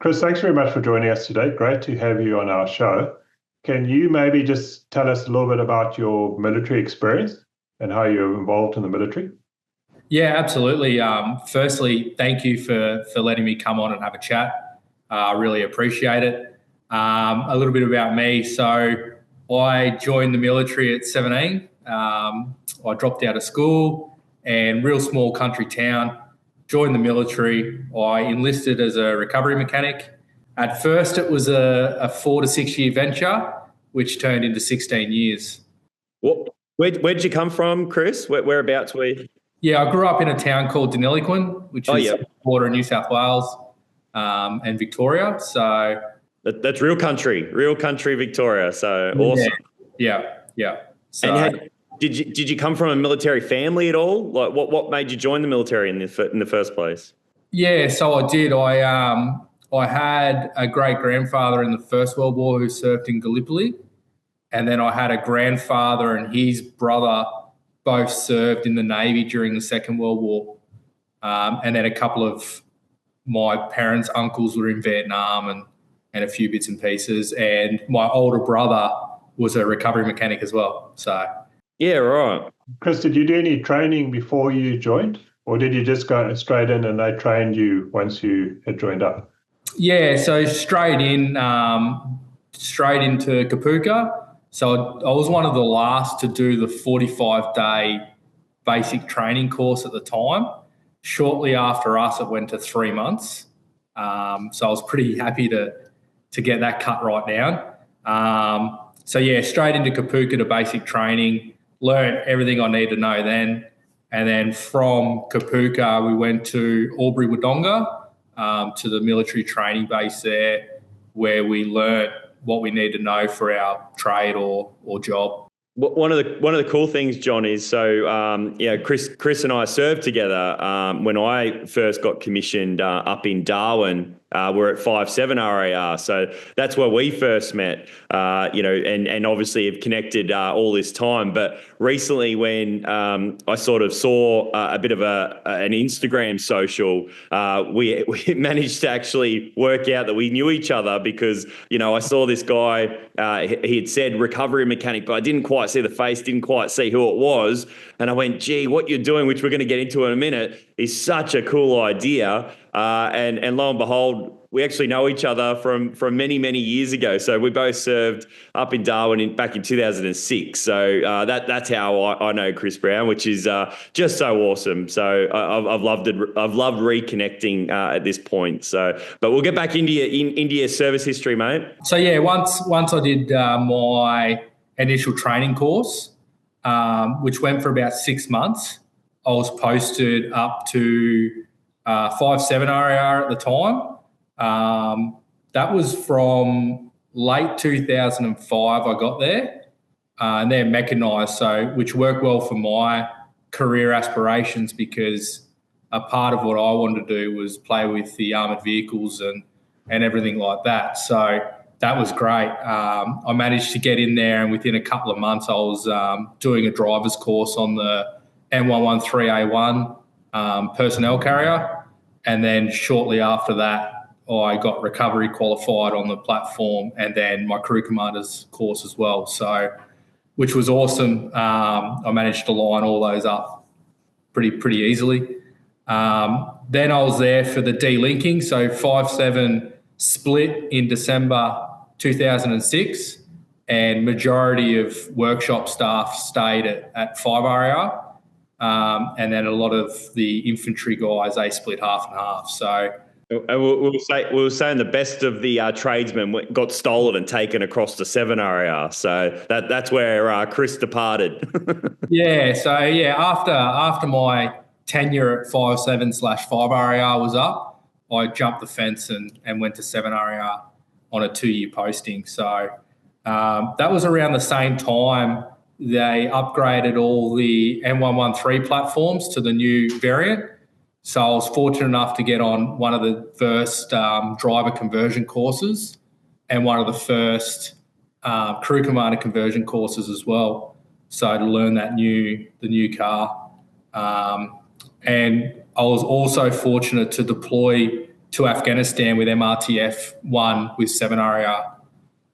Chris, thanks very much for joining us today. Great to have you on our show. Can you maybe just tell us a little bit about your military experience and how you're involved in the military? Yeah, absolutely. Firstly, thank you for letting me come on and have a chat. I really appreciate it. A little bit about me. So I joined the military at 17. I dropped out of school and real small country town, joined the military. I enlisted as a recovery mechanic. At first, it was a 4 to 6 year venture, which turned into 16 years. Where did you come from, Chris? Whereabouts were you? Yeah, I grew up in a town called Deniliquin, which is the border of New South Wales and Victoria. So that's real country, Victoria. So awesome. Yeah. So, and did you come from a military family at all? Like, what made you join the military in the first place? Yeah, so I did. I had a great grandfather in the First World War who served in Gallipoli, and then I had a grandfather and his brother both served in the Navy during the Second World War. And then a couple of my parents' uncles were in Vietnam and a few bits and pieces. And my older brother was a recovery mechanic as well. So yeah, right. Chris, did you do any training before you joined? Or did you just go straight in and they trained you once you had joined up? Yeah, so straight into Kapuka. So I was one of the last to do the 45-day basic training course at the time. Shortly after us, it went to 3 months. So I was pretty happy to get that cut right down. So yeah, straight into Kapuka to basic training, learned everything I needed to know then. And then from Kapuka, we went to Albury-Wodonga, to the military training base there, where we learned what we need to know for our trade or job. One of the cool things, John, is Chris and I served together when I first got commissioned up in Darwin. We're at 5-7 RAR, so that's where we first met. And obviously have connected all this time. But recently, when I sort of saw a bit of an Instagram social, we managed to actually work out that we knew each other because I saw this guy. He had said recovery mechanic, but I didn't quite see the face, didn't quite see who it was, and I went, "Gee, what you're doing," which we're going to get into in a minute, is such a cool idea. And lo and behold, we actually know each other from many, many years ago. So we both served up in Darwin back in 2006. So that's how I know Chris Brown, which is just so awesome. So I've loved it. I've loved reconnecting at this point. So, but we'll get back into your service history, mate. So yeah, once I did my initial training course, which went for about 6 months, I was posted up to 5-7 RAR at the time. That was from late 2005 I got there, and they're mechanised, which worked well for my career aspirations because a part of what I wanted to do was play with the armoured vehicles and everything like that. So that was great. I managed to get in there, and within a couple of months I was doing a driver's course on the M113A1 personnel carrier. And then shortly after that, I got recovery qualified on the platform and then my crew commander's course as well. So, which was awesome. I managed to line all those up pretty easily. Then I was there for the delinking. So 5-7 split in December 2006 and majority of workshop staff stayed at 5 RAR. And then a lot of the infantry guys, they split half and half. So we were saying the best of the tradesmen got stolen and taken across to 7 RAR. So that's where Chris departed. Yeah. So yeah, after my tenure at 5-7/5 RAR was up, I jumped the fence and went to 7 RAR on a 2-year posting. So that was around the same time they upgraded all the M113 platforms to the new variant. So I was fortunate enough to get on one of the first driver conversion courses and one of the first crew commander conversion courses as well. So to learn the new car. And I was also fortunate to deploy to Afghanistan with MRTF 1 with 7RAR.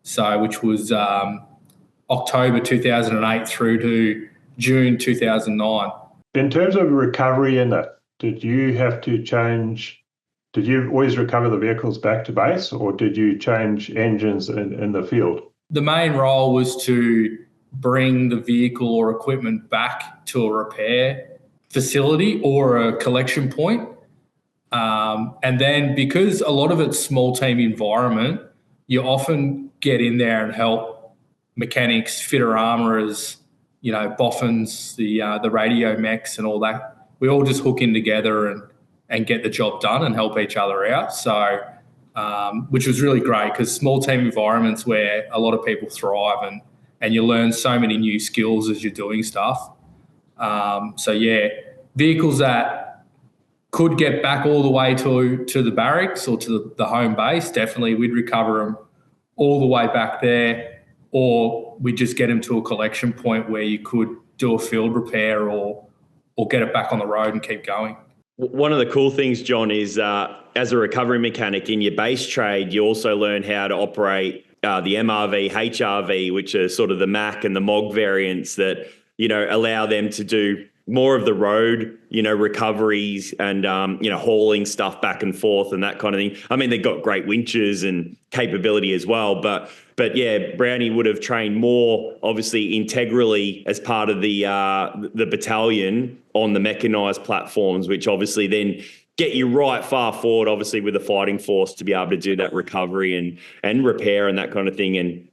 So, which was October 2008 through to June 2009. In terms of recovery in that, did you always recover the vehicles back to base, or did you change engines in the field? The main role was to bring the vehicle or equipment back to a repair facility or a collection point. And then because a lot of it's small team environment, you often get in there and help mechanics, fitter armourers, boffins, the radio mechs and all that. We all just hook in together and get the job done and help each other out. So, which was really great because small team environments where a lot of people thrive and you learn so many new skills as you're doing stuff. Vehicles that could get back all the way to the barracks or to the home base, definitely we'd recover them all the way back there, or we'd just get them to a collection point where you could do a field repair or get it back on the road and keep going. One of the cool things, John, is as a recovery mechanic in your base trade, you also learn how to operate the MRV, HRV, which are sort of the Mac and the MOG variants that, allow them to do more of the road, recoveries and, hauling stuff back and forth and that kind of thing. I mean, they've got great winches and capability as well, but yeah, Brownie would have trained more, obviously, integrally as part of the battalion on the mechanised platforms, which obviously then get you right far forward, obviously, with the fighting force to be able to do that recovery and repair and that kind of thing. And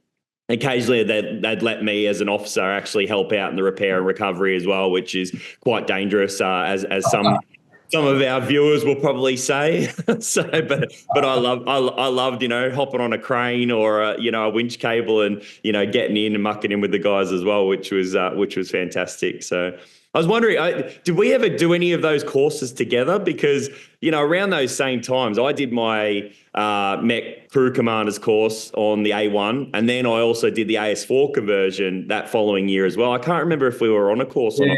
occasionally they'd let me as an officer actually help out in the repair and recovery as well, which is quite dangerous, as some of our viewers will probably say. So, but I loved, hopping on a crane or a winch cable and getting in and mucking in with the guys as well, which was fantastic. So I was wondering, did we ever do any of those courses together? Because around those same times, I did my Mech Crew Commanders course on the A1, and then I also did the AS4 conversion that following year as well. I can't remember if we were on a course or not.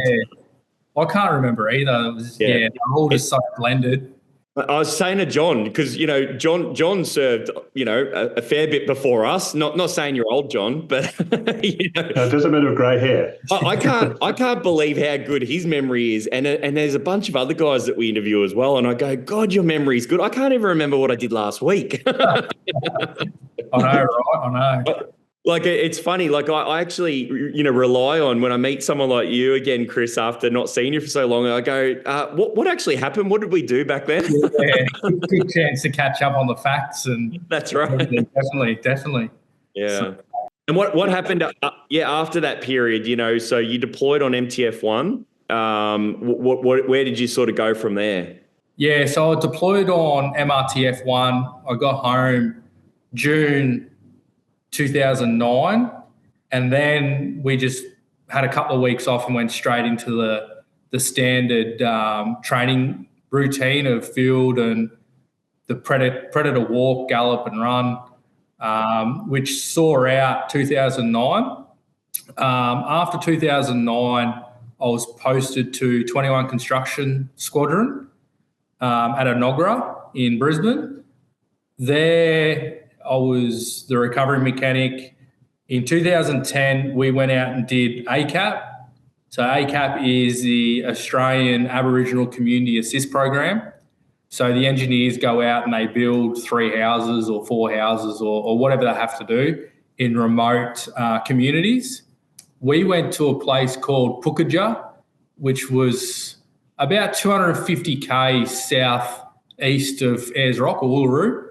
I can't remember either. It was, they're all just so blended. I was saying to John, because John served a fair bit before us. Not saying you're old, John, but just a bit of grey hair. I can't believe how good his memory is, and there's a bunch of other guys that we interview as well. And I go, God, your memory's good. I can't even remember what I did last week. I know, right? I know. Like, it's funny, like I actually, rely on when I meet someone like you again, Chris, after not seeing you for so long, I go, what actually happened? What did we do back then? Yeah, good chance to catch up on the facts. And that's right. Definitely. Yeah. So, and what happened, after that period, so you deployed on MTF-1. Where did you sort of go from there? Yeah, so I deployed on MRTF-1. I got home June 2009, and then we just had a couple of weeks off and went straight into the standard training routine of field and the predator walk, gallop and run, which saw out 2009. After 2009, I was posted to 21 Construction Squadron at Enoggera in Brisbane. There I was the recovery mechanic. In 2010, we went out and did ACAP. So ACAP is the Australian Aboriginal Community Assist Program. So the engineers go out and they build 3 houses or 4 houses or whatever they have to do in remote communities. We went to a place called Pukaja, which was about 250k southeast of Ayers Rock or Uluru.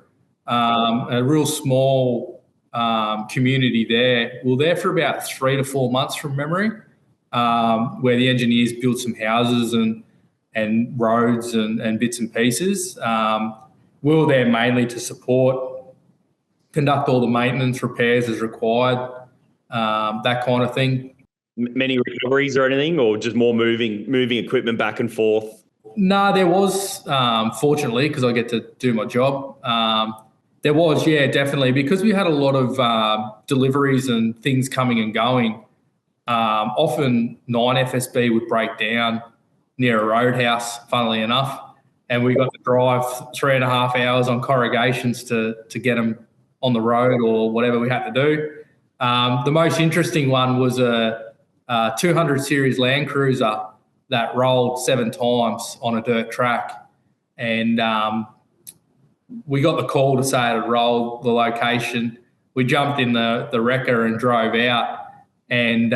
A real small community there. We were there for about 3 to 4 months from memory, where the engineers built some houses and roads and bits and pieces. We were there mainly to support, conduct all the maintenance, repairs as required, that kind of thing. Many recoveries or anything, or just more moving equipment back and forth? No, there was, fortunately, because I get to do my job. There was, yeah, definitely, because we had a lot of deliveries and things coming and going. Often 9 FSB would break down near a roadhouse, funnily enough, and we got to drive 3.5 hours on corrugations to get them on the road or whatever we had to do. The most interesting one was a 200 series Land Cruiser that rolled 7 times on a dirt track. And we got the call to say it had rolled the location. We jumped in the wrecker and drove out. And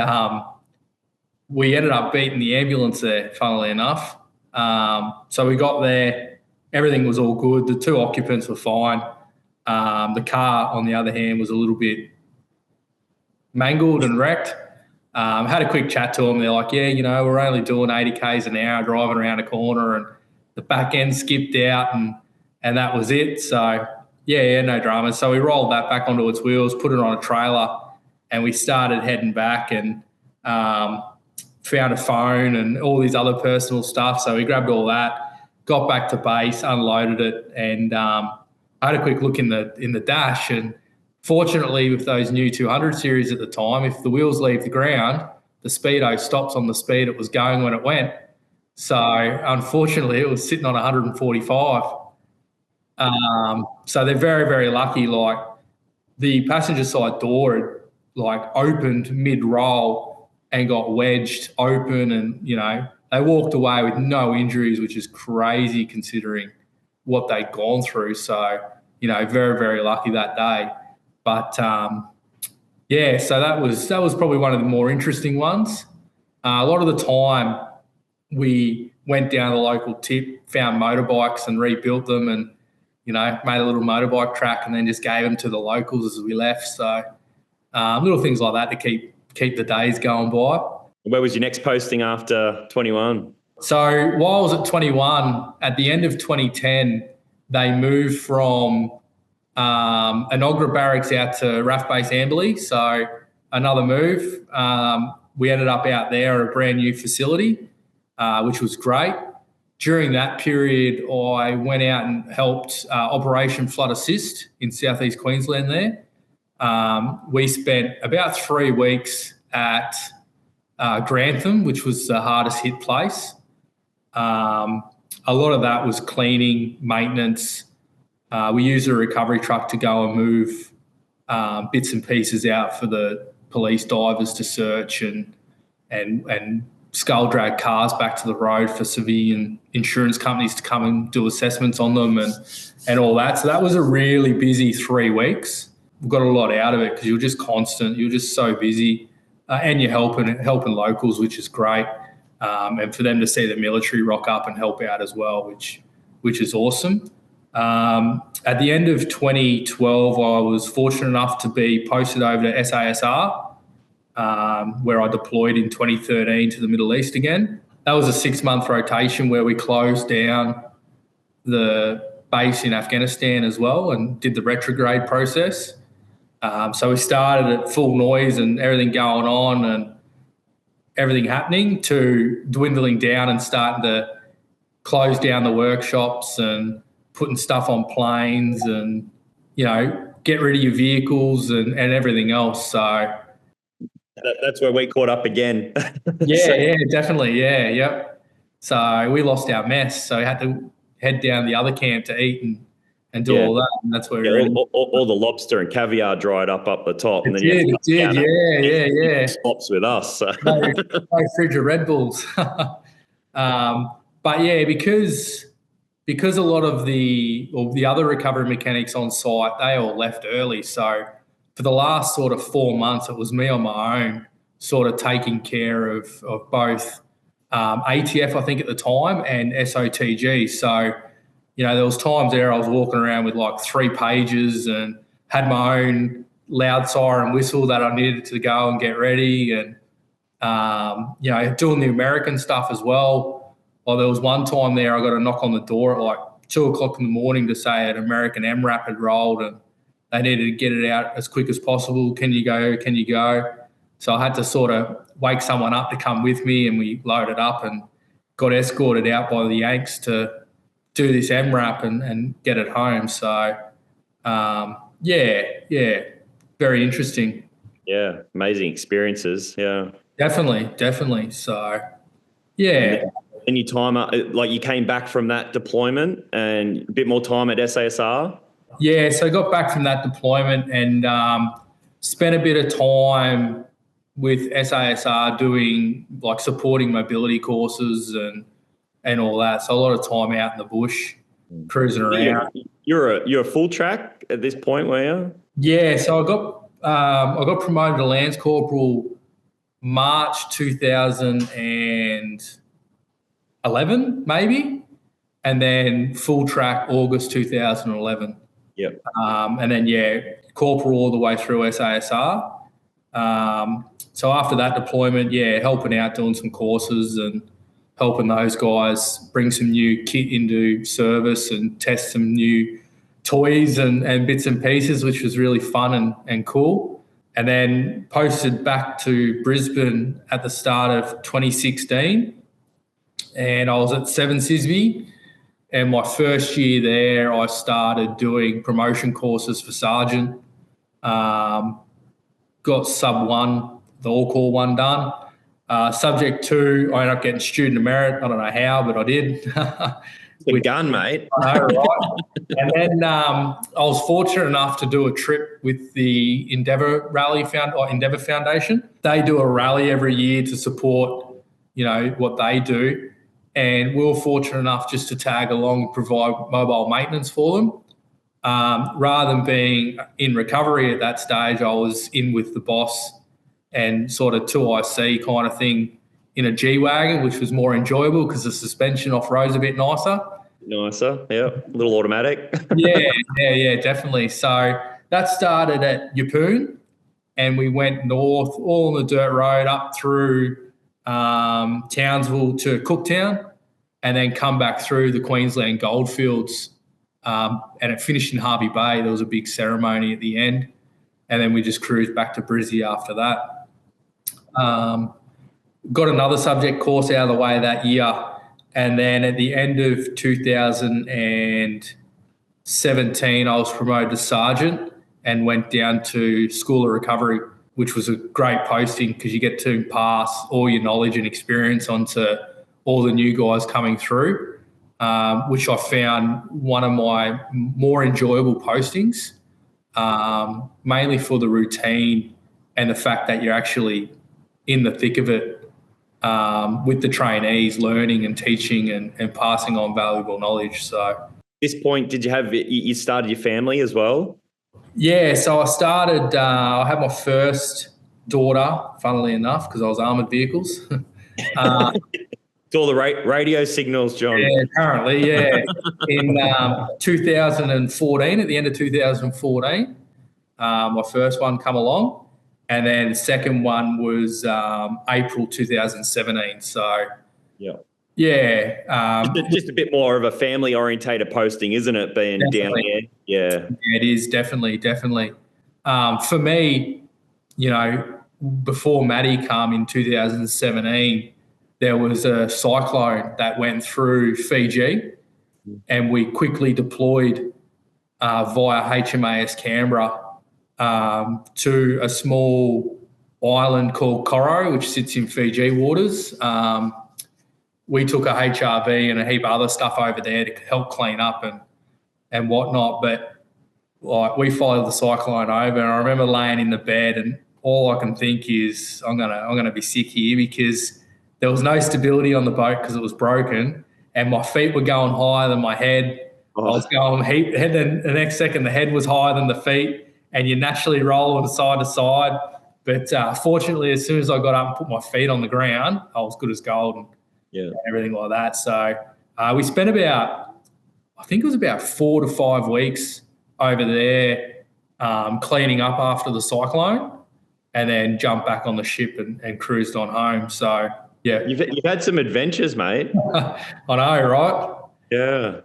we ended up beating the ambulance there, funnily enough. So we got there. Everything was all good. The 2 occupants were fine. The car, on the other hand, was a little bit mangled and wrecked. Had a quick chat to them. They're like, yeah, we're only doing 80 Ks an hour driving around a corner, and the back end skipped out and that was it. So, yeah, no drama. So we rolled that back onto its wheels, put it on a trailer, and we started heading back and found a phone and all these other personal stuff. So we grabbed all that, got back to base, unloaded it, and I had a quick look in the dash, and fortunately, with those new 200 series at the time, if the wheels leave the ground, the speedo stops on the speed it was going when it went. So unfortunately, it was sitting on 145. So they're very, very lucky. Like, the passenger side door had opened mid-roll and got wedged open, and they walked away with no injuries, which is crazy considering what they'd gone through. So very, very lucky that day. But yeah, so that was probably one of the more interesting ones. A lot of the time, we went down the local tip, found motorbikes and rebuilt them, and made a little motorbike track, and then just gave them to the locals as we left. So little things like that to keep the days going by. Where was your next posting after 21? So while I was at 21, at the end of 2010, they moved from Enoggera Barracks out to RAF Base Amberley. So another move. We ended up out there at a brand new facility, which was great. During that period, I went out and helped Operation Flood Assist in southeast Queensland there. We spent about 3 weeks at Grantham, which was the hardest hit place. A lot of that was cleaning, maintenance. We used a recovery truck to go and move bits and pieces out for the police divers to search and skull drag cars back to the road for civilian insurance companies to come and do assessments on them and all that. So that was a really busy 3 weeks. We got a lot out of it because you're just constant. You're just so busy, and you're helping locals, which is great. And for them to see the military rock up and help out as well, which is awesome. At the end of 2012, I was fortunate enough to be posted over to SASR, where I deployed in 2013 to the Middle East again. That was a 6-month rotation where we closed down the base in Afghanistan as well and did the retrograde process. So we started at full noise and everything going on and everything happening to dwindling down and starting to close down the workshops and putting stuff on planes and, get rid of your vehicles and everything else. So that's where we caught up again. Yeah, definitely. Yeah, yep. So we lost our mess. So we had to head down the other camp to eat and do all that. And that's where all the lobster and caviar dried up the top. And then it did. Yeah. Stops with us. So. No fridge of Red Bulls. But yeah, because a lot of the other recovery mechanics on site, they all left early. So for the last sort of 4 months, it was me on my own, sort of taking care of both ATF, I think at the time, and SOTG. So, there was times there I was walking around with like 3 pages and had my own loud siren whistle that I needed to go and get ready, and doing the American stuff as well. Well, there was one time there I got a knock on the door at like 2 o'clock in the morning to say an American MRAP had rolled and they needed to get it out as quick as possible. Can you go? Can you go? So I had to sort of wake someone up to come with me, and we loaded up and got escorted out by the Yanks to do this MRAP and get it home. So, very interesting. Yeah, amazing experiences. Yeah. Definitely. So, yeah. And your time, like you came back from that deployment and a bit more time at SASR? Yeah, so I got back from that deployment and spent a bit of time with SASR doing like supporting mobility courses and all that. So a lot of time out in the bush, cruising around. You're a full track at this point, were you? Yeah, so I got promoted to Lance Corporal March 2011, maybe, and then full track August 2011. Yep. And then, corporal all the way through SASR. So after that deployment, helping out, doing some courses and helping those guys bring some new kit into service and test some new toys and bits and pieces, which was really fun and cool. And then posted back to Brisbane at the start of 2016. And I was at 7 Sisby. And my first year there, I started doing promotion courses for sergeant. Got sub 1, the all-call one done. Subject 2, I ended up getting student merit. I don't know how, but I did. Good gun, mate. I know, right? And then I was fortunate enough to do a trip with the Endeavour Foundation. They do a rally every year to support, what they do. And we were fortunate enough just to tag along and provide mobile maintenance for them. Rather than being in recovery at that stage, I was in with the boss and sort of 2IC kind of thing in a G-Wagon, which was more enjoyable because the suspension off-road's a bit nicer. Nicer, yeah. A little automatic. Yeah, definitely. So that started at Yeppoon, and we went north, all on the dirt road, up through Townsville to Cooktown, and then come back through the Queensland goldfields. And it finished in Harvey Bay. There was a big ceremony at the end, and then we just cruised back to Brizzy after that. Got another subject course out of the way that year, and then at the end of 2017, I was promoted to sergeant and went down to School of Recovery, which was a great posting because you get to pass all your knowledge and experience onto all the new guys coming through, which I found one of my more enjoyable postings, mainly for the routine and the fact that you're actually in the thick of it with the trainees, learning and teaching and passing on valuable knowledge. So at this point, you started your family as well? Yeah, so I started, I had my first daughter, funnily enough, because I was armoured vehicles. It's all the radio signals, John. Yeah, apparently, yeah. In 2014, at the end of 2014, my first one come along. And then the second one was April 2017. So, just a bit more of a family-orientated posting, isn't it, being definitely down here? Yeah, it is, definitely. For me, before Maddie come in 2017, there was a cyclone that went through Fiji, and we quickly deployed via HMAS Canberra to a small island called Coro, which sits in Fiji waters. We took a HRV and a heap of other stuff over there to help clean up and whatnot. But we followed the cyclone over, and I remember laying in the bed, and all I can think is I'm gonna be sick here because there was no stability on the boat because it was broken, and my feet were going higher than my head. I was going head, and the next second the head was higher than the feet, and you naturally roll side to side. But fortunately, as soon as I got up and put my feet on the ground, I was good as gold and everything like that. So we spent about 4 to 5 weeks over there cleaning up after the cyclone, and then jumped back on the ship and cruised on home. So, yeah. You've had some adventures, mate. I know, right? Yeah.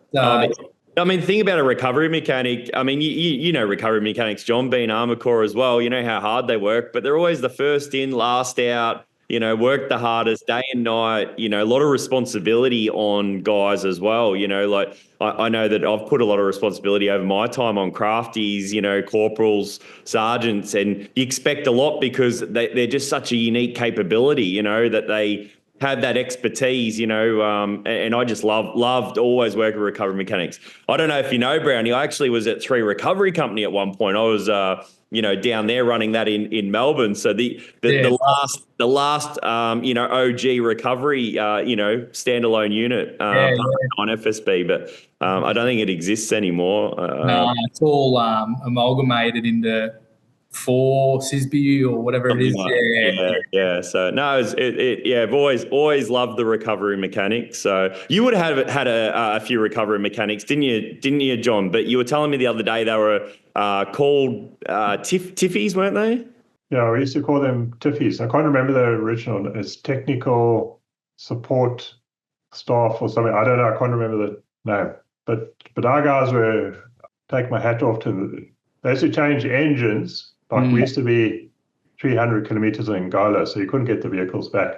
Think about a recovery mechanic. I mean, you know recovery mechanics, John, being Armour Corps as well. You know how hard they work, but they're always the first in, last out. Work the hardest day and night. A lot of responsibility on guys as well. Like I know that I've put a lot of responsibility over my time on crafties, corporals, sergeants, and you expect a lot because they're just such a unique capability, that have that expertise, and I just loved always working with recovery mechanics. I don't know if you know, Brownie, I actually was at 3 Recovery Company at one point. I was, down there running that in Melbourne. So the last OG recovery, standalone unit, part on FSB, but I don't think it exists anymore. No, it's all amalgamated into 4 CISBU or whatever it is. Yeah. So no, I've always loved the recovery mechanics. So you would have had a few recovery mechanics, didn't you, John? But you were telling me the other day they were called TIFFs, weren't they? Yeah, we used to call them TIFFs. I can't remember the original. It's technical support staff or something. I don't know. I can't remember the name. But our guys take my hat off to them. They used to change engines. Like we used to be 300 kilometers in Angola, so you couldn't get the vehicles back.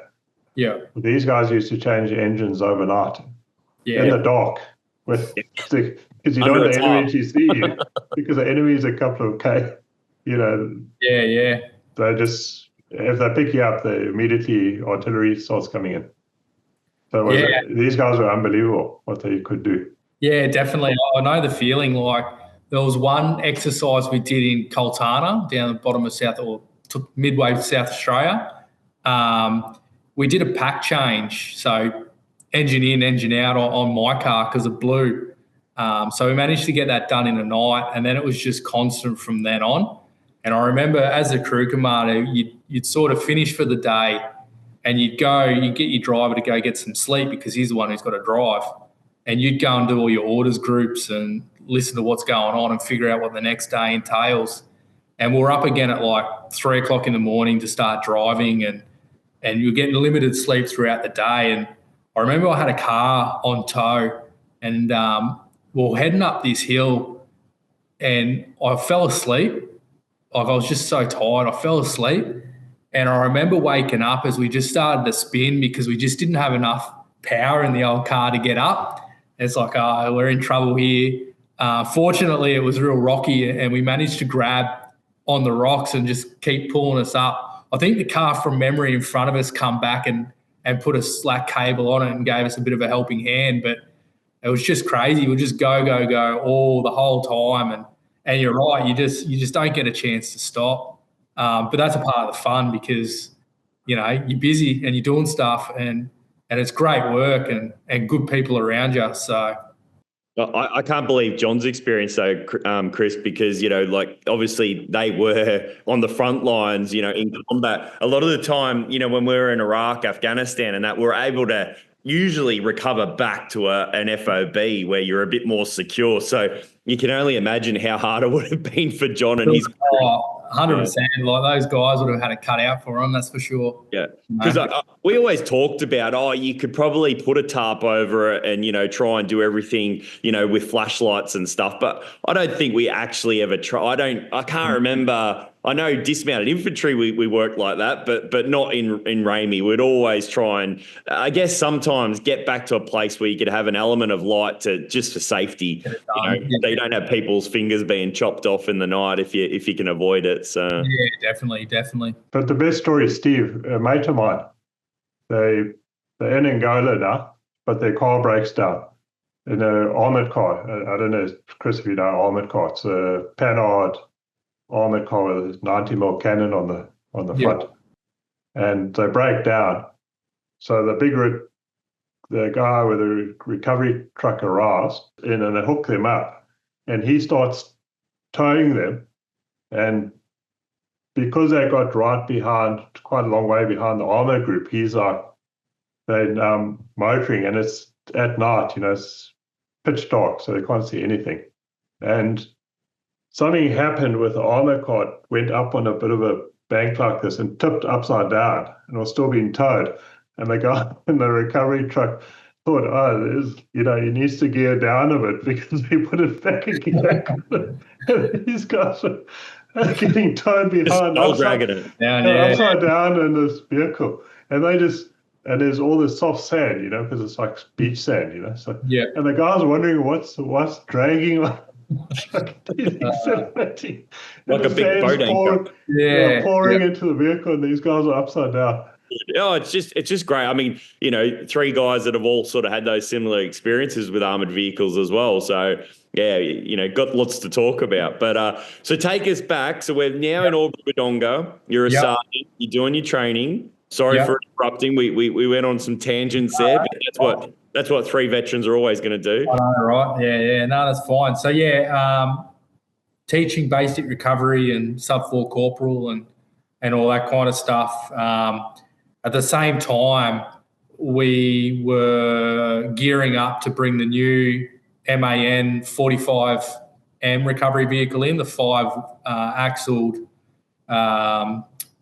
Yeah. But these guys used to change engines overnight in the dark because you don't want the enemy to see you because the enemy is a couple of K, Yeah. They just, if they pick you up, immediately artillery starts coming in. So these guys were unbelievable what they could do. Yeah, definitely. I know the feeling. Like there was one exercise we did in Coltana down the bottom of South or midway South Australia. We did a pack change, so engine in, engine out on my car because it blew. So we managed to get that done in a night, and then it was just constant from then on. And I remember as a crew commander, you'd sort of finish for the day, and you'd get your driver to go get some sleep because he's the one who's got to drive. And you'd go and do all your orders groups and listen to what's going on and figure out what the next day entails. And we're up again at like 3 o'clock in the morning to start driving, and you're getting limited sleep throughout the day. And I remember I had a car on tow, and we were heading up this hill, and I fell asleep. Like I was just so tired, I fell asleep. And I remember waking up as we just started to spin because we just didn't have enough power in the old car to get up. It's like, we're in trouble here. Fortunately, it was real rocky, and we managed to grab on the rocks and just keep pulling us up. I think the car from memory in front of us come back and put a slack cable on it and gave us a bit of a helping hand. But it was just crazy. We'd just go all the whole time. And you're right, you just don't get a chance to stop. But that's a part of the fun because, you're busy and you're doing stuff and it's great work and good people around you. So I can't believe John's experience though, Chris, because, obviously they were on the front lines, in combat. A lot of the time, when we were in Iraq, Afghanistan and that, we're able to usually recover back to an FOB where you're a bit more secure. So you can only imagine how hard it would have been for John and his crew. 100%. Like those guys would have had it cut out for them, that's for sure. Yeah, because we always talked about, you could probably put a tarp over it and, try and do everything, with flashlights and stuff. But I don't think we actually ever try. I can't remember. I know dismounted infantry, we worked like that, but not in Ramey. We'd always try and, I guess, sometimes get back to a place where you could have an element of light just for safety. So you don't have people's fingers being chopped off in the night if you can avoid it. So yeah, definitely. But the best story is Steve, a mate of mine. They're in Angola now, but their car breaks down in an armored car. I don't know, Chris, if you know armored car. It's a Panhard armored car with a 90mm cannon on the front, and they break down. So the guy with the recovery truck arrives in and they hook them up, and he starts towing them, and because they got right behind, quite a long way behind the armor group, he's like, they're motoring, and it's at night, it's pitch dark, so they can't see anything, and something happened with the armor car, went up on a bit of a bank like this and tipped upside down and was still being towed. And the guy in the recovery truck thought, he needs to gear down a bit because he put it back again. And these guys are getting towed behind upside down in this vehicle. And and there's all this soft sand, because it's like beach sand, So, and the guy's wondering what's dragging on. Like a big boat anchor. Pouring into the vehicle, and these guys are upside down. Oh, it's just great. I mean, three guys that have all sort of had those similar experiences with armored vehicles as well. So yeah, got lots to talk about. But so take us back. So we're now in Albury Wodonga. You're a sergeant. You're doing your training. Sorry for interrupting. We went on some tangents there, but that's what three veterans are always going to do. I know, right? Yeah. No, that's fine. So teaching basic recovery and sub 4 corporal and all that kind of stuff. At the same time, we were gearing up to bring the new MAN 45M recovery vehicle in, the 5-axled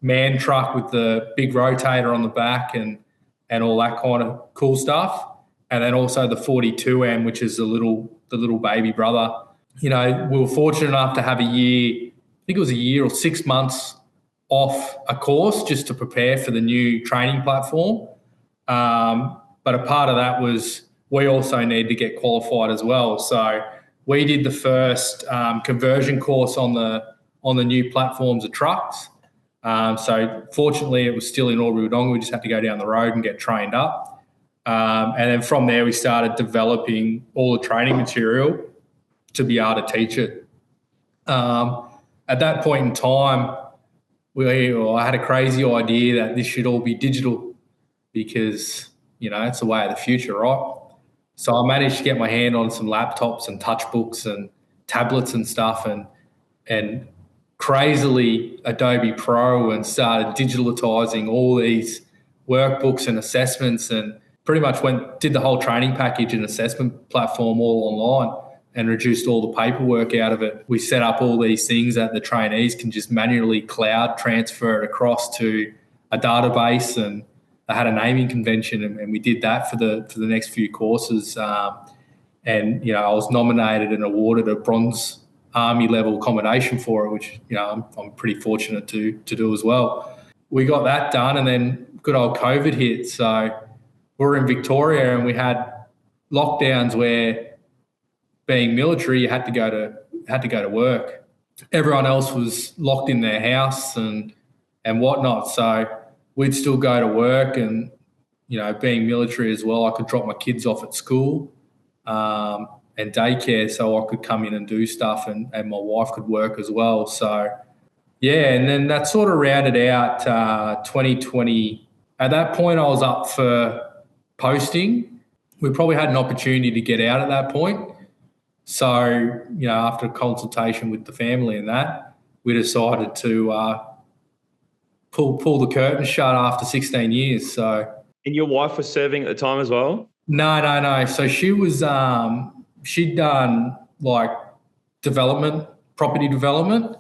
man truck with the big rotator on the back and all that kind of cool stuff. And then also the 42M, which is the little baby brother. We were fortunate enough to have a year, I think it was a year or 6 months off a course just to prepare for the new training platform. But a part of that was we also need to get qualified as well. So we did the first conversion course on the new platforms of trucks. So fortunately, it was still in Albury Wodonga. We just had to go down the road and get trained up. And then from there, we started developing all the training material to be able to teach it. At that point in time, I had a crazy idea that this should all be digital because, it's the way of the future, right? So I managed to get my hand on some laptops and touch books and tablets and stuff and crazily Adobe Pro and started digitalizing all these workbooks and assessments and pretty much did the whole training package and assessment platform all online and reduced all the paperwork out of it. We set up all these things that the trainees can just manually cloud transfer it across to a database, and they had a naming convention, and we did that for the next few courses. And I was nominated and awarded a bronze Army level commendation for it, which I'm pretty fortunate to do as well. We got that done, and then good old COVID hit. So we were in Victoria, and we had lockdowns where, being military, you had to go to work. Everyone else was locked in their house and whatnot. So we'd still go to work, and being military as well, I could drop my kids off at school and daycare, so I could come in and do stuff, and my wife could work as well. So and then that sort of rounded out 2020. At that point, I was up for posting. We probably had an opportunity to get out at that point. So, after consultation with the family and that, we decided to pull the curtain shut after 16 years. So, and your wife was serving at the time as well? No. So she was she'd done like property development.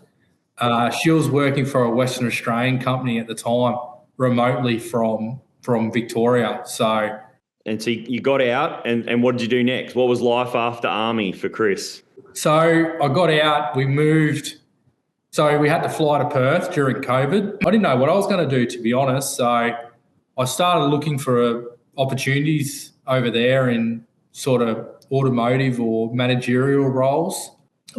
She was working for a Western Australian company at the time, remotely from Victoria. So. And so you got out, and what did you do next? What was life after Army for Chris? So I got out, we moved. So we had to fly to Perth during COVID. I didn't know what I was going to do, to be honest. So I started looking for opportunities over there in sort of automotive or managerial roles.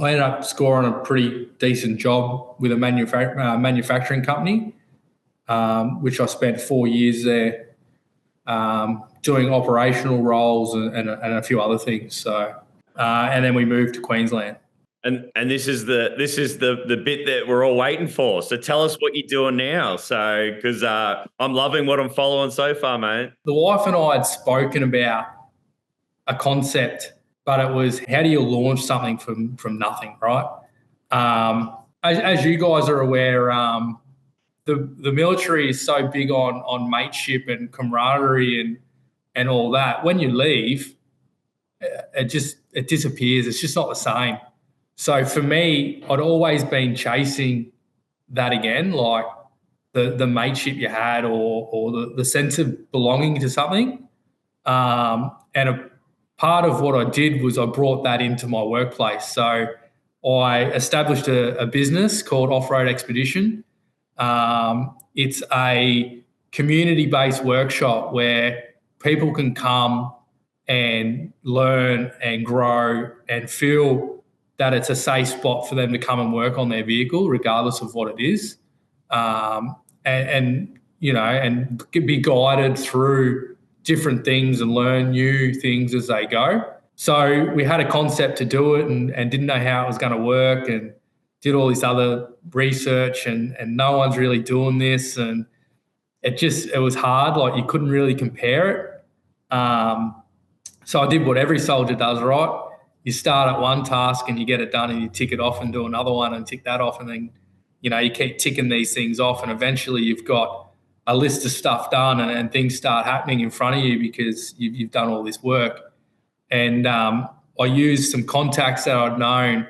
I ended up scoring a pretty decent job with a manufacturing company, which I spent 4 years there. Doing operational roles and a few other things. So, and then we moved to Queensland. And this is the bit that we're all waiting for. So tell us what you're doing now. So, because I'm loving what I'm following so far, mate. The wife and I had spoken about a concept, but it was, how do you launch something from nothing, right? As you guys are aware, the military is so big on mateship and camaraderie and all that. When you leave, it disappears. It's just not the same. So for me, I'd always been chasing that again, like the mateship you had or the sense of belonging to something. And a part of what I did was I brought that into my workplace. So I established a business called Off-Road Expedition. It's a community-based workshop where people can come and learn and grow and feel that it's a safe spot for them to come and work on their vehicle, regardless of what it is. And and be guided through different things and learn new things as they go. So we had a concept to do it and didn't know how it was going to work, and did all this other research, and no one's really doing this, and it was hard. Like, you couldn't really compare it. So I did what every soldier does, right? You start at one task and you get it done, and you tick it off and do another one and tick that off, and then you keep ticking these things off, and eventually you've got a list of stuff done, and things start happening in front of you because you've done all this work. And I used some contacts that I'd known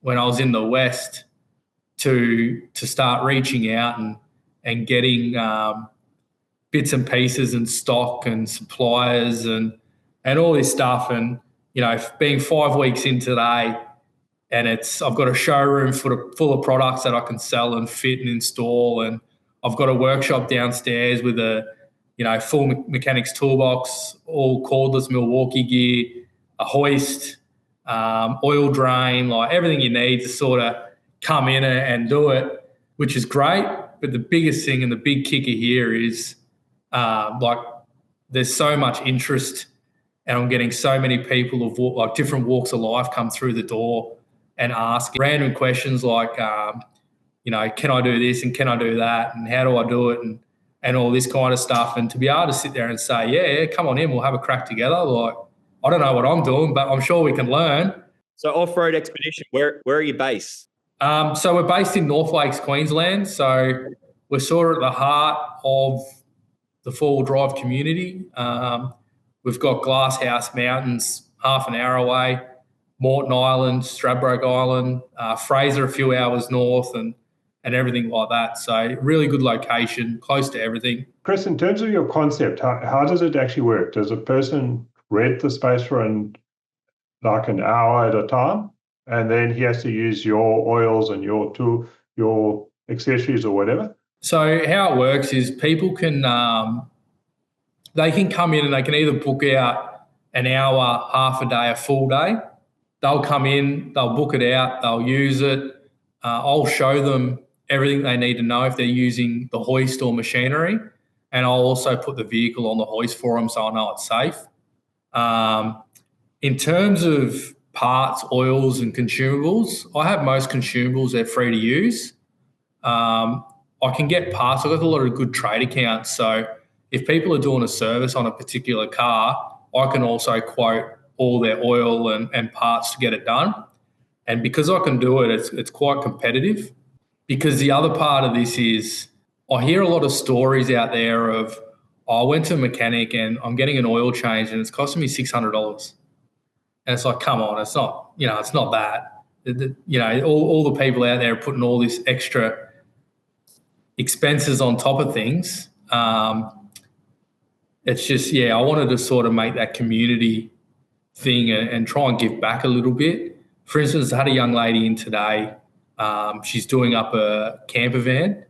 when I was in the West to start reaching out and getting bits and pieces and stock and suppliers and all this stuff. And, being 5 weeks in today, and I've got a showroom full of products that I can sell and fit and install, and I've got a workshop downstairs with a full mechanics toolbox, all cordless Milwaukee gear, a hoist, oil drain, like everything you need to sort of come in and do it, which is great. But the biggest thing and the big kicker here is there's so much interest, and I'm getting so many people of different walks of life come through the door and ask random questions like, can I do this and can I do that, and how do I do it, and all this kind of stuff. And to be able to sit there and say, yeah, come on in, we'll have a crack together. Like, I don't know what I'm doing, but I'm sure we can learn. So Off-Road Expedition, where are you based? So we're based in North Lakes, Queensland. So we're sort of at the heart of the four-wheel drive community. We've got Glasshouse Mountains half an hour away, Moreton Island, Stradbroke Island, Fraser a few hours north, and everything like that. So really good location, close to everything. Chris, in terms of your concept, how does it actually work? Does a person rent the space for an hour at a time, and then he has to use your oils and your tool, your accessories or whatever? So how it works is people can they can come in and they can either book out an hour, half a day, a full day. They'll come in, they'll book it out, they'll use it. I'll show them everything they need to know if they're using the hoist or machinery, and I'll also put the vehicle on the hoist for them so I know it's safe. In terms of parts, oils and consumables, I have most consumables, they're free to use. I can get parts. I've got a lot of good trade accounts. So if people are doing a service on a particular car, I can also quote all their oil and parts to get it done. And because I can do it, it's quite competitive. Because the other part of this is I hear a lot of stories out there of, I went to a mechanic and I'm getting an oil change and it's costing me $600. And it's like, come on, it's not, it's not that. All the people out there are putting all this extra expenses on top of things. It's just, I wanted to sort of make that community thing and try and give back a little bit. For instance, I had a young lady in today. She's doing up a camper van.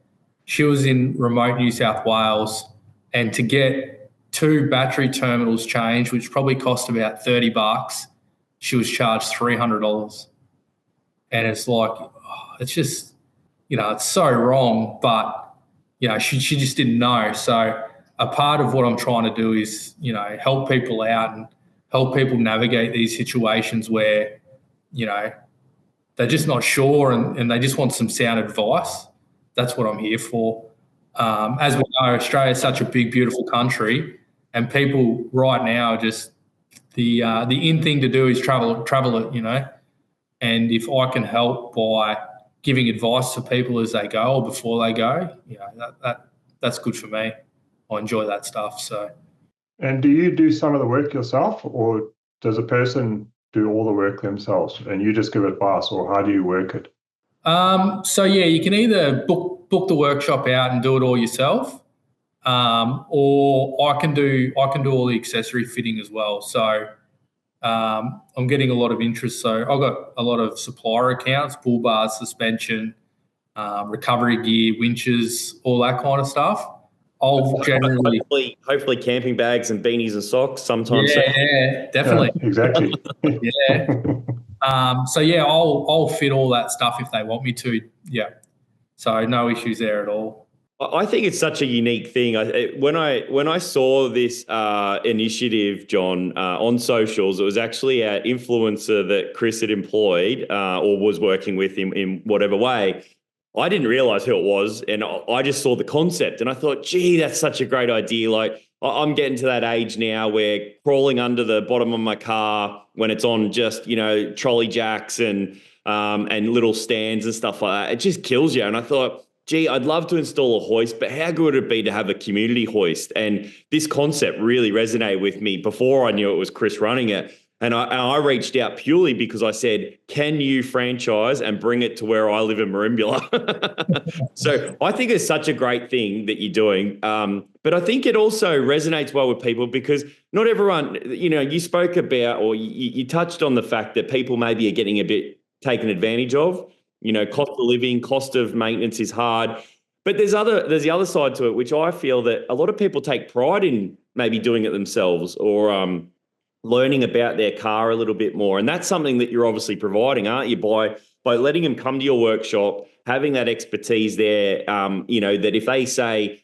She was in remote New South Wales, and to get 2 battery terminals changed, which probably cost about $30, she was charged $300. And it's like, it's just, it's so wrong, but, she just didn't know. So a part of what I'm trying to do is, help people out and help people navigate these situations where, they're just not sure and they just want some sound advice. That's what I'm here for. As we know, Australia is such a big, beautiful country, and people right now just the in thing to do is travel it, And if I can help by giving advice to people as they go or before they go, that's good for me. I enjoy that stuff. So. And do you do some of the work yourself, or does a person do all the work themselves and you just give advice, or how do you work it? So you can either book the workshop out and do it all yourself, or I can do all the accessory fitting as well. So I'm getting a lot of interest. So I've got a lot of supplier accounts, bull bars, suspension, recovery gear, winches, all that kind of stuff. I'll generally hopefully camping bags and beanies and socks sometimes. Yeah, definitely. Yeah, exactly. I'll fit all that stuff if they want me to. Yeah. So no issues there at all. I think it's such a unique thing. When I saw this initiative, John, on socials, it was actually an influencer that Chris had employed or was working with in whatever way. I didn't realize who it was, and I just saw the concept, and I thought, gee, that's such a great idea. Like, I'm getting to that age now where crawling under the bottom of my car when it's on just, trolley jacks and little stands and stuff like that, it just kills you. And I thought, gee, I'd love to install a hoist, but how good would it be to have a community hoist? And this concept really resonated with me before I knew it was Chris running it. And I reached out purely because I said, can you franchise and bring it to where I live in Merimbula? So I think it's such a great thing that you're doing. But I think it also resonates well with people because not everyone, you spoke about, or you touched on the fact that people maybe are getting a bit taken advantage of. Cost of living, cost of maintenance is hard. But there's the other side to it, which I feel that a lot of people take pride in maybe doing it themselves or learning about their car a little bit more. And that's something that you're obviously providing, aren't you? By letting them come to your workshop, having that expertise there, that if they say,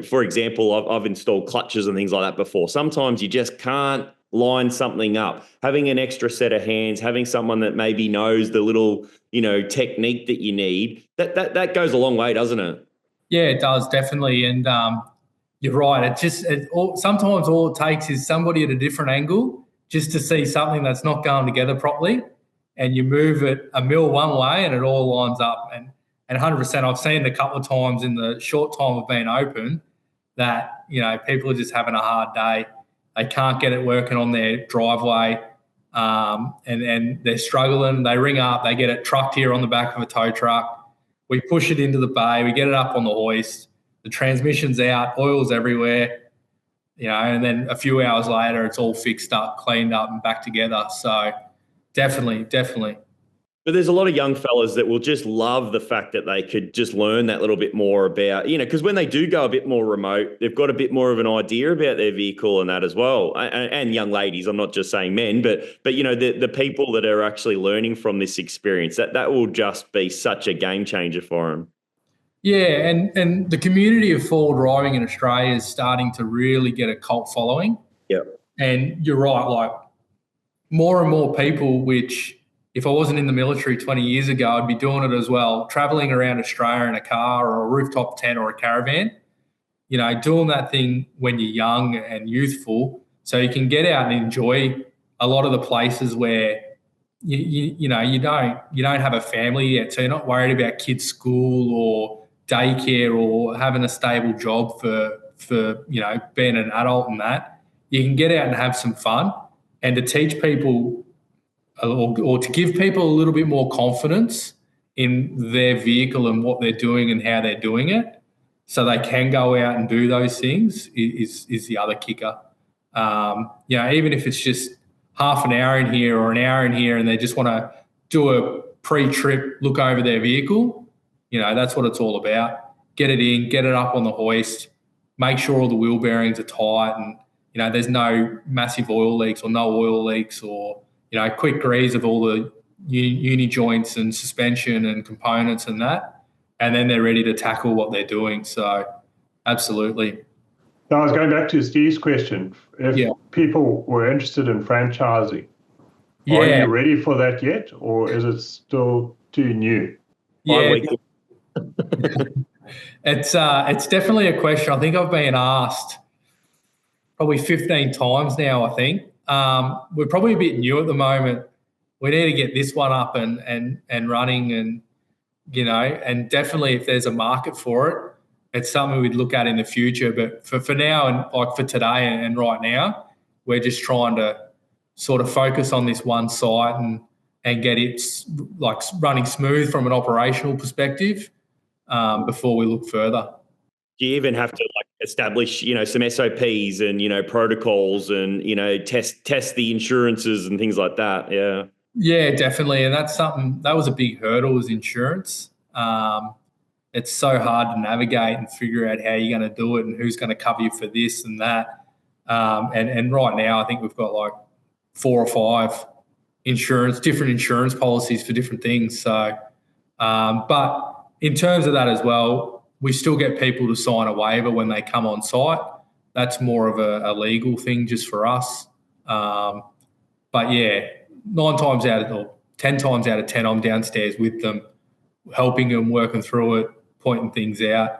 for example, I've installed clutches and things like that before. Sometimes you just can't line something up. Having an extra set of hands, having someone that maybe knows the little, technique that you need, that goes a long way, doesn't it? Yeah, it does, definitely. And you're right. Sometimes all it takes is somebody at a different angle just to see something that's not going together properly, and you move it a mil one way and it all lines up. And 100%, I've seen a couple of times in the short time of being open that, people are just having a hard day. They can't get it working on their driveway, and they're struggling. They ring up, they get it trucked here on the back of a tow truck. We push it into the bay, we get it up on the hoist. The transmission's out, oil's everywhere, and then a few hours later, it's all fixed up, cleaned up, and back together. So definitely. But there's a lot of young fellas that will just love the fact that they could just learn that little bit more about, because when they do go a bit more remote, they've got a bit more of an idea about their vehicle and that as well. And young ladies, I'm not just saying men, but the people that are actually learning from this experience, that will just be such a game changer for them. Yeah, and the community of four-wheel driving in Australia is starting to really get a cult following. Yeah. And you're right, like more and more people, which if I wasn't in the military 20 years ago, I'd be doing it as well, traveling around Australia in a car or a rooftop tent or a caravan, doing that thing when you're young and youthful so you can get out and enjoy a lot of the places where you don't have a family yet, so you're not worried about kids' school or daycare or having a stable job for being an adult and that. You can get out and have some fun, and to teach people or to give people a little bit more confidence in their vehicle and what they're doing and how they're doing it, so they can go out and do those things is the other kicker. Even if it's just half an hour in here or an hour in here and they just want to do a pre-trip look over their vehicle, that's what it's all about. Get it in, get it up on the hoist, make sure all the wheel bearings are tight and, there's no massive oil leaks or no oil leaks or, quick grease of all the uni joints and suspension and components and that. And then they're ready to tackle what they're doing. So absolutely. Now, I was going back to Steve's question. If people were interested in franchising, are you ready for that yet, or is it still too new? Yeah, it's definitely a question. I think I've been asked probably 15 times now, I think. We're probably a bit new at the moment. We need to get this one up and running and, and definitely if there's a market for it, it's something we'd look at in the future. But for now and like for today and right now, we're just trying to sort of focus on this one site and get it like running smooth from an operational perspective before we look further. Do you even have to establish, some SOPs and, protocols and, test the insurances and things like that? Yeah. Yeah, definitely. And that's something that was a big hurdle, was insurance. It's so hard to navigate and figure out how you're going to do it and who's going to cover you for this and that. And right now, I think we've got like 4 or 5 different insurance policies for different things. So, but in terms of that as well, we still get people to sign a waiver when they come on site. That's more of a legal thing just for us. But yeah, 10 times out of 10, I'm downstairs with them, helping them, working through it, pointing things out.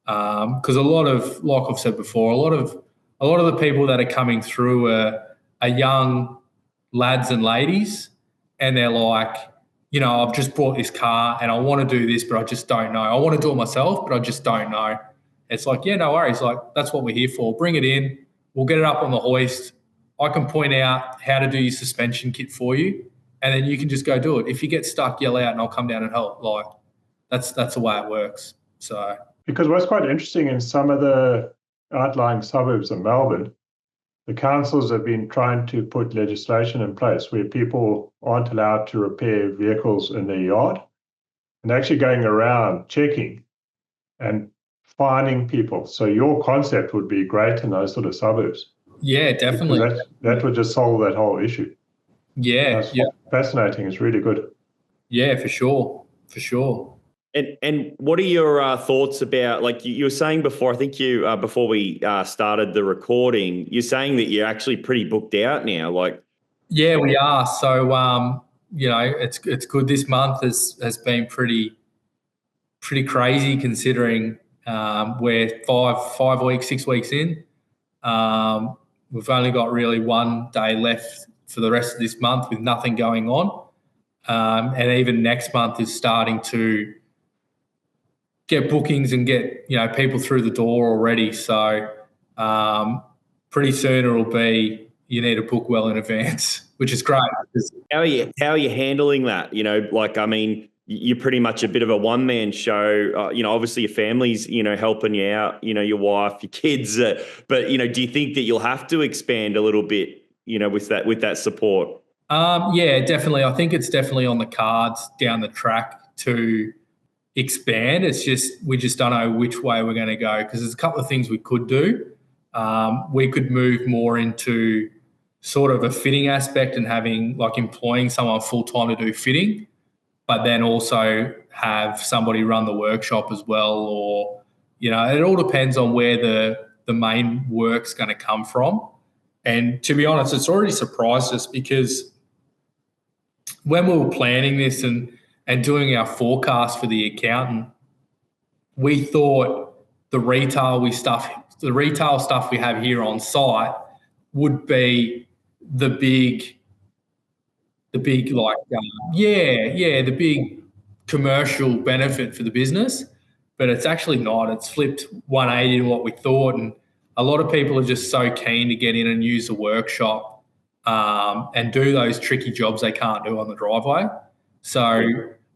Because a lot of, like I've said before, a lot of the people that are coming through are young lads and ladies, and they're like, I've just bought this car and I want to do this, but I just don't know. I want to do it myself, but I just don't know. It's like, yeah, no worries. Like, that's what we're here for. Bring it in. We'll get it up on the hoist. I can point out how to do your suspension kit for you, and then you can just go do it. If you get stuck, yell out and I'll come down and help. Like, that's the way it works. So, because what's quite interesting in some of the outlying suburbs of Melbourne, the councils have been trying to put legislation in place where people aren't allowed to repair vehicles in their yard, and actually going around checking and finding people. So your concept would be great in those sort of suburbs. Yeah, definitely. That would just solve that whole issue. Yeah, That's fascinating. It's really good. Yeah, for sure. And what are your thoughts about, like you were saying before, I think you, before we started the recording, you're saying that you're actually pretty booked out now. Like, yeah, we are. So, it's good. This month has been pretty crazy considering we're 5 weeks, 6 weeks in. We've only got really one day left for the rest of this month with nothing going on. And even next month is starting to get bookings and get people through the door already. So pretty soon it'll be you need to book well in advance, which is great. How are you handling that? I mean, you're pretty much a bit of a one-man show. Obviously your family's helping you out. Your wife, your kids. But do you think that you'll have to expand a little bit? With that support. Yeah, definitely. I think it's definitely on the cards down the track to expand. It's just we just don't know which way we're going to go, because there's a couple of things we could do. We could move more into sort of a fitting aspect and employing someone full time to do fitting, but then also have somebody run the workshop as well. Or it all depends on where the main work's going to come from. And to be honest, it's already surprised us, because when we were planning this and doing our forecast for the accountant, we thought the retail stuff we have here on site would be the big commercial benefit for the business, but it's actually not. It's flipped 180 to what we thought, and a lot of people are just so keen to get in and use the workshop and do those tricky jobs they can't do on the driveway. So,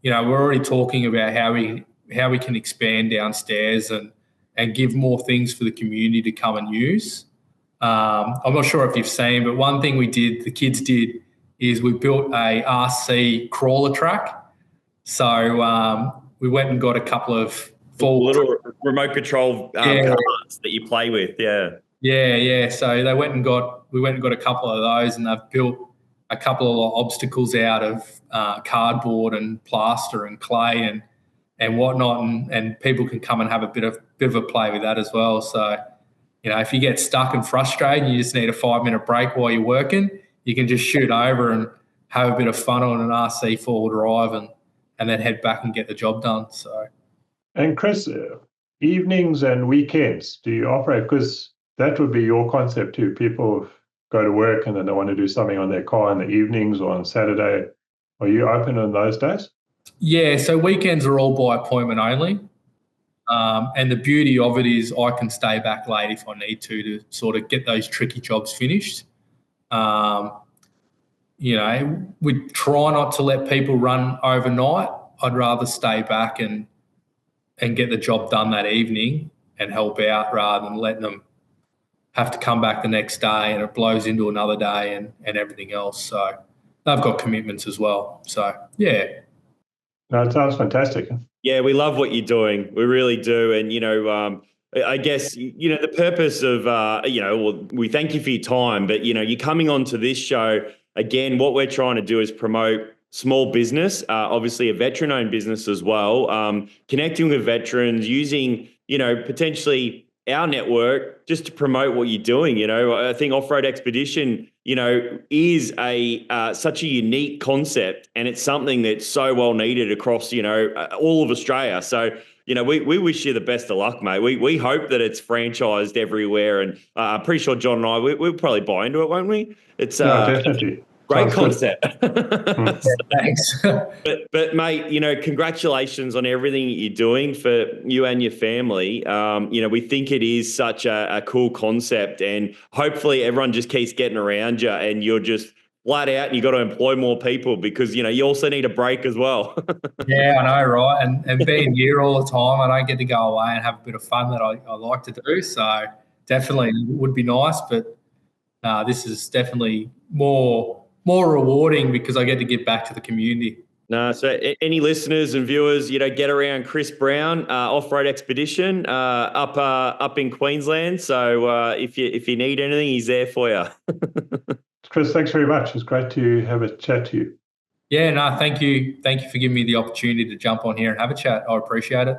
we're already talking about how we can expand downstairs and give more things for the community to come and use. I'm not sure if you've seen, but one thing the kids did, is we built a RC crawler track. So we went and got a couple of little remote control cars that you play with. Yeah. So we went and got a couple of those, and they've built a couple of obstacles out of cardboard and plaster and clay and whatnot, and people can come and have a bit of a play with that as well. So, if you get stuck and frustrated and you just need a 5-minute break while you're working, you can just shoot over and have a bit of fun on an RC 4-wheel drive and then head back and get the job done. So. And Chris, evenings and weekends, do you operate? Because that would be your concept too. People go to work and then they want to do something on their car in the evenings or on Saturday. Are you open on those days? Yeah, so weekends are all by appointment only. And the beauty of it is I can stay back late if I need to sort of get those tricky jobs finished. We try not to let people run overnight. I'd rather stay back and get the job done that evening and help out, rather than letting them have to come back the next day and it blows into another day and everything else. So they've got commitments as well. So, yeah. No, it sounds fantastic. Yeah, we love what you're doing. We really do. And, I guess, the purpose of, we thank you for your time, but, you're coming on to this show. Again, what we're trying to do is promote small business, obviously a veteran-owned business as well, connecting with veterans, using, potentially our network just to promote what you're doing. I think off-road expedition, is such a unique concept, and it's something that's so well needed across, all of Australia. So, we wish you the best of luck, mate. We hope that it's franchised everywhere, and I'm pretty sure John and I, we'll probably buy into it, won't we? It's definitely. great concept. Thanks. But mate, congratulations on everything you're doing for you and your family. We think it is such a cool concept, and hopefully everyone just keeps getting around you, and you're just flat out, and you got to employ more people, because you also need a break as well. Yeah, I know, right? And being here all the time, I don't get to go away and have a bit of fun that I like to do. So definitely it would be nice, but this is definitely more rewarding because I get to give back to the community. No, so any listeners and viewers, get around Chris Brown, Off-Road Expedition, up in Queensland. So if you need anything, he's there for you. Chris, thanks very much. It's great to have a chat to you. Yeah, no, thank you. Thank you for giving me the opportunity to jump on here and have a chat. I appreciate it.